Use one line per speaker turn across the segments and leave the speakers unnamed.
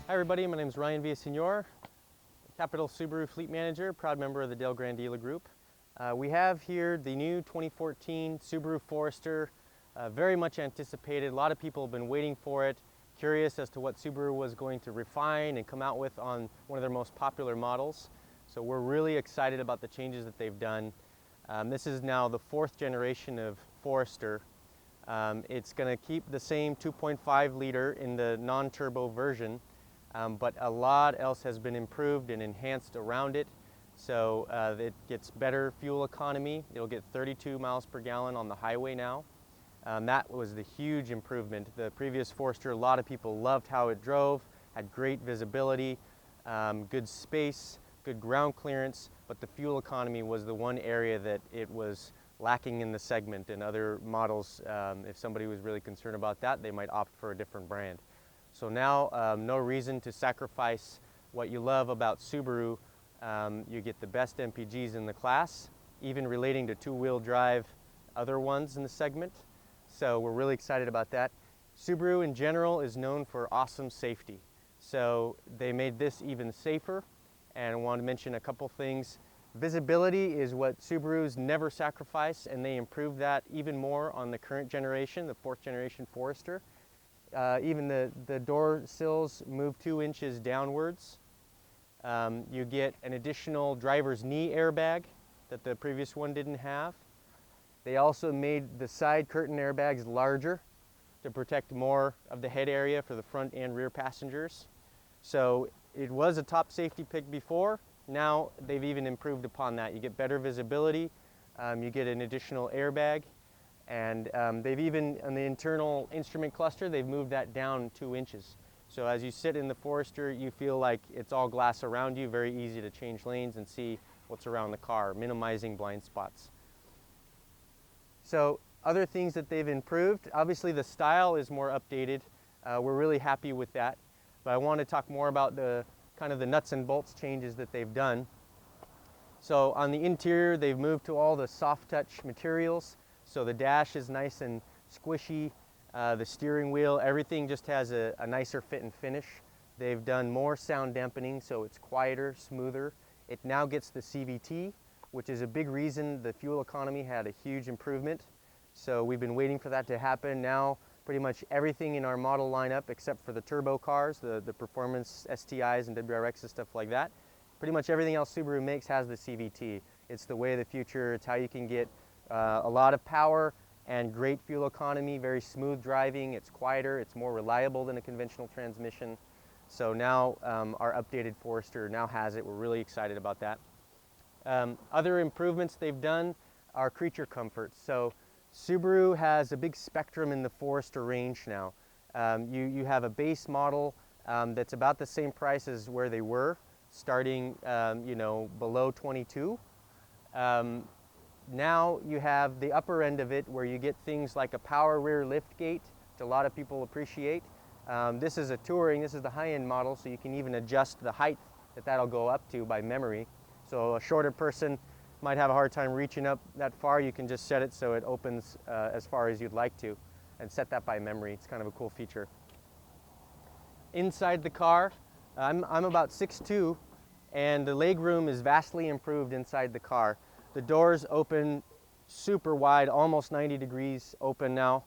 Hi everybody, my name is Ryan Villasenor, Capital Subaru Fleet Manager, proud member of the Dale Grand Dealer Group. We have here the new 2014 Subaru Forester, very much anticipated. A lot of people have been waiting for it, curious as to what Subaru was going to refine and come out with on one of their most popular models. So we're really excited about the changes that they've done. This is now the 4th generation of Forester. It's going to keep the same 2.5 liter in the non-turbo version. But a lot else has been improved and enhanced around it. So it gets better fuel economy. It'll get 32 miles per gallon on the highway now. That was the huge improvement. The previous Forester, a lot of people loved how it drove, had great visibility, good space, good ground clearance, but the fuel economy was the one area that it was lacking in the segment. And other models, if somebody was really concerned about that, they might opt for a different brand. So now, no reason to sacrifice what you love about Subaru. You get the best MPGs in the class, even relating to two-wheel drive other ones in the segment. So we're really excited about that. Subaru in general is known for awesome safety. So they made this even safer. And I want to mention a couple things. Visibility is what Subarus never sacrifice, and they improved that even more on the current generation, the 4th generation Forester. Even the door sills move 2 inches downwards. You get an additional driver's knee airbag that the previous one didn't have. They also made the side curtain airbags larger to protect more of the head area for the front and rear passengers. So it was a top safety pick before. Now they've even improved upon that. You get better visibility, you get an additional airbag. And they've even, on the internal instrument cluster, they've moved that down 2 inches. So as you sit in the Forester, you feel like it's all glass around you, very easy to change lanes and see what's around the car, minimizing blind spots. So other things that they've improved, obviously the style is more updated. We're really happy with that. But I want to talk more about the kind of the nuts and bolts changes that they've done. So on the interior, they've moved to all the soft touch materials. So the dash is nice and squishy, the steering wheel, everything just has a nicer fit and finish. They've done more sound dampening, so it's quieter, smoother. It now gets the CVT, which is a big reason the fuel economy had a huge improvement. So we've been waiting for that to happen. Now pretty much everything in our model lineup, except for the turbo cars, the performance STIs and WRXs and stuff like that, pretty much everything else Subaru makes has the CVT. It's the way of the future. It's how you can get a lot of power and great fuel economy, very smooth driving. It's quieter, it's more reliable than a conventional transmission. So now our updated Forester now has it. We're really excited about that. Other improvements they've done are creature comfort. So Subaru has a big spectrum in the Forester range now. You have a base model that's about the same price as where they were, starting below 22. Now you have the upper end of it where you get things like a power rear lift gate, which a lot of people appreciate. This is a touring, this is the high-end model, so you can even adjust the height that'll go up to by memory. So a shorter person might have a hard time reaching up that far. You can just set it so it opens as far as you'd like to and set that by memory. It's kind of a cool feature. Inside the car, I'm about 6'2", and the legroom is vastly improved inside the car. The doors open super wide, almost 90 degrees open now.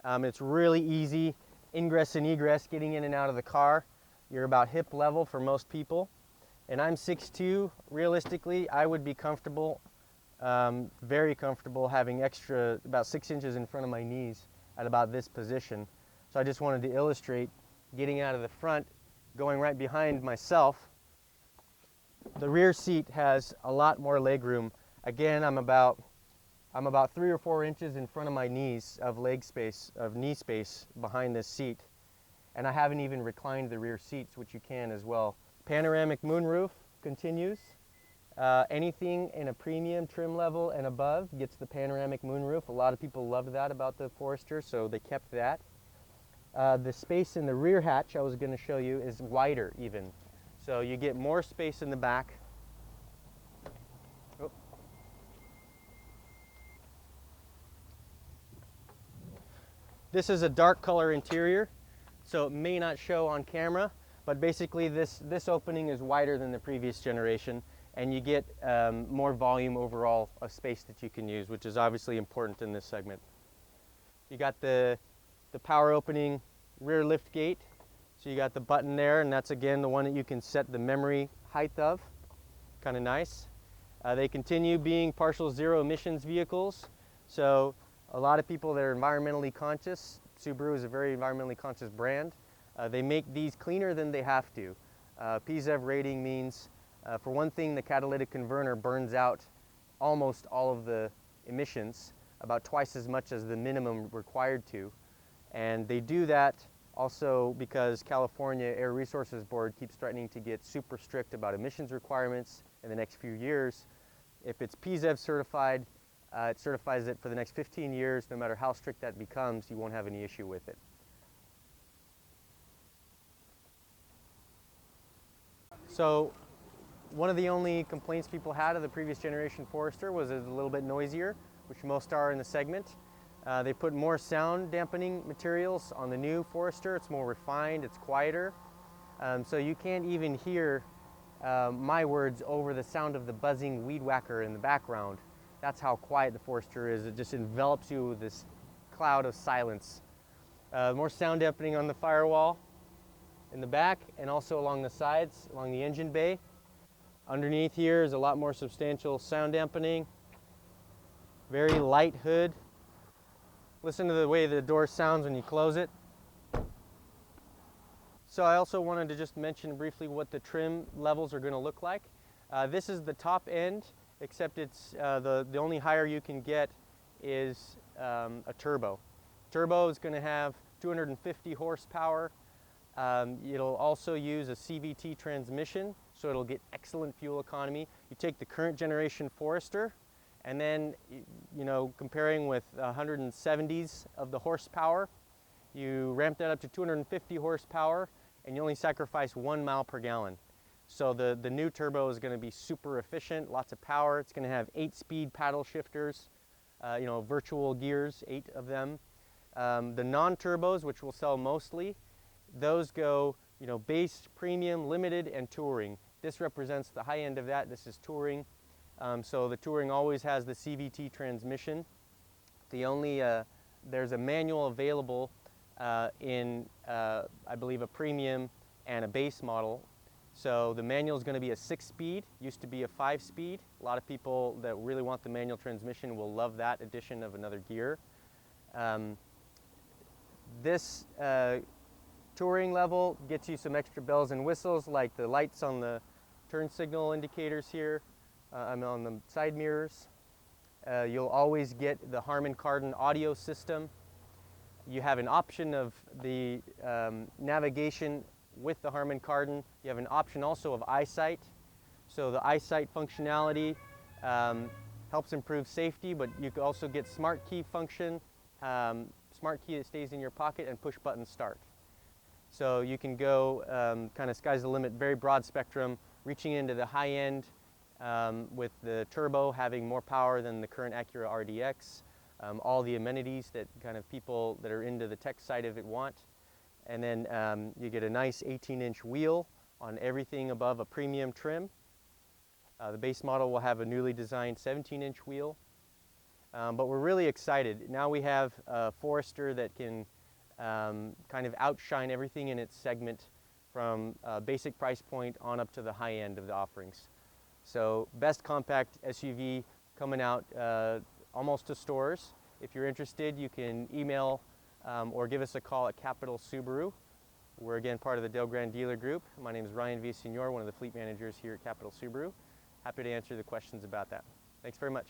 It's really easy ingress and egress, getting in and out of the car. You're about hip level for most people. And I'm 6'2". Realistically, I would be comfortable, very comfortable, having extra about 6 inches in front of my knees at about this position. So I just wanted to illustrate getting out of the front, going right behind myself. The rear seat has a lot more legroom. Again, I'm about 3 or 4 inches in front of my knees of leg space, of knee space behind this seat. And I haven't even reclined the rear seats, which you can as well. Panoramic moonroof continues. Anything in a premium trim level and above gets the panoramic moonroof. A lot of people loved that about the Forester, so they kept that. The space in the rear hatch I was going to show you is wider even. So you get more space in the back. Oh. This is a dark color interior, so it may not show on camera, But basically this opening is wider than the previous generation, and you get more volume overall of space that you can use, which is obviously important in this segment. You got the power opening rear lift gate. So you got the button there, and that's again the one that you can set the memory height of. Kind of nice. They continue being partial zero emissions vehicles. So a lot of people that are environmentally conscious, Subaru is a very environmentally conscious brand. They make these cleaner than they have to. Pzev Rating means, for one thing, the catalytic converter burns out almost all of the emissions, about twice as much as the minimum required to. And they do that also because California Air Resources Board keeps threatening to get super strict about emissions requirements in the next few years. If it's Pzev certified, it certifies it for the next 15 years. No matter how strict that becomes, you won't have any issue with it. So one of the only complaints people had of the previous generation Forester was it was a little bit noisier, which most are in the segment. They put more sound dampening materials on the new Forester. It's more refined, it's quieter. So you can't even hear my words over the sound of the buzzing weed whacker in the background. That's how quiet the Forester is. It just envelops you with this cloud of silence. More sound dampening on the firewall in the back and also along the sides, along the engine bay. Underneath here is a lot more substantial sound dampening. Very light hood. Listen to the way the door sounds when you close it. So I also wanted to just mention briefly what the trim levels are going to look like. This is the top end, except it's the only higher you can get is a turbo. Turbo is going to have 250 horsepower. It'll also use a Cvt transmission, so it'll get excellent fuel economy. You take the current generation Forester, and then, you know, comparing with 170s of the horsepower, you ramp that up to 250 horsepower, and you only sacrifice 1 mile per gallon. So the new turbo is going to be super efficient, lots of power. It's going to have 8-speed paddle shifters, you know, virtual gears, 8 of them. The non-turbos, which we'll sell mostly, those go, you know, base, premium, limited, and touring. This represents the high end of that. This is touring. So the touring always has the Cvt transmission. The only, there's a manual available in, I believe, a premium and a base model. So the manual is going to be a 6-speed, used to be a 5-speed. A lot of people that really want the manual transmission will love that addition of another gear. This touring level gets you some extra bells and whistles, like the lights on the turn signal indicators here. On the side mirrors. You'll always get the Harman Kardon audio system. You have an option of the navigation with the Harman Kardon. You have an option also of eyesight. So the eyesight functionality helps improve safety, but you can also get smart key function, smart key that stays in your pocket, and push button start. So you can go kind of sky's the limit, very broad spectrum, reaching into the high end. With the turbo having more power than the current Acura RDX, all the amenities that kind of people that are into the tech side of it want. And then you get a nice 18-inch wheel on everything above a premium trim. The base model will have a newly designed 17-inch wheel. But we're really excited. Now we have a Forester that can kind of outshine everything in its segment from basic price point on up to the high end of the offerings. So best compact SUV coming out almost to stores. If you're interested, you can email or give us a call at Capital Subaru. We're again part of the Del Grande Dealer Group. My name is Ryan Villasenor, one of the fleet managers here at Capital Subaru. Happy to answer the questions about that. Thanks very much.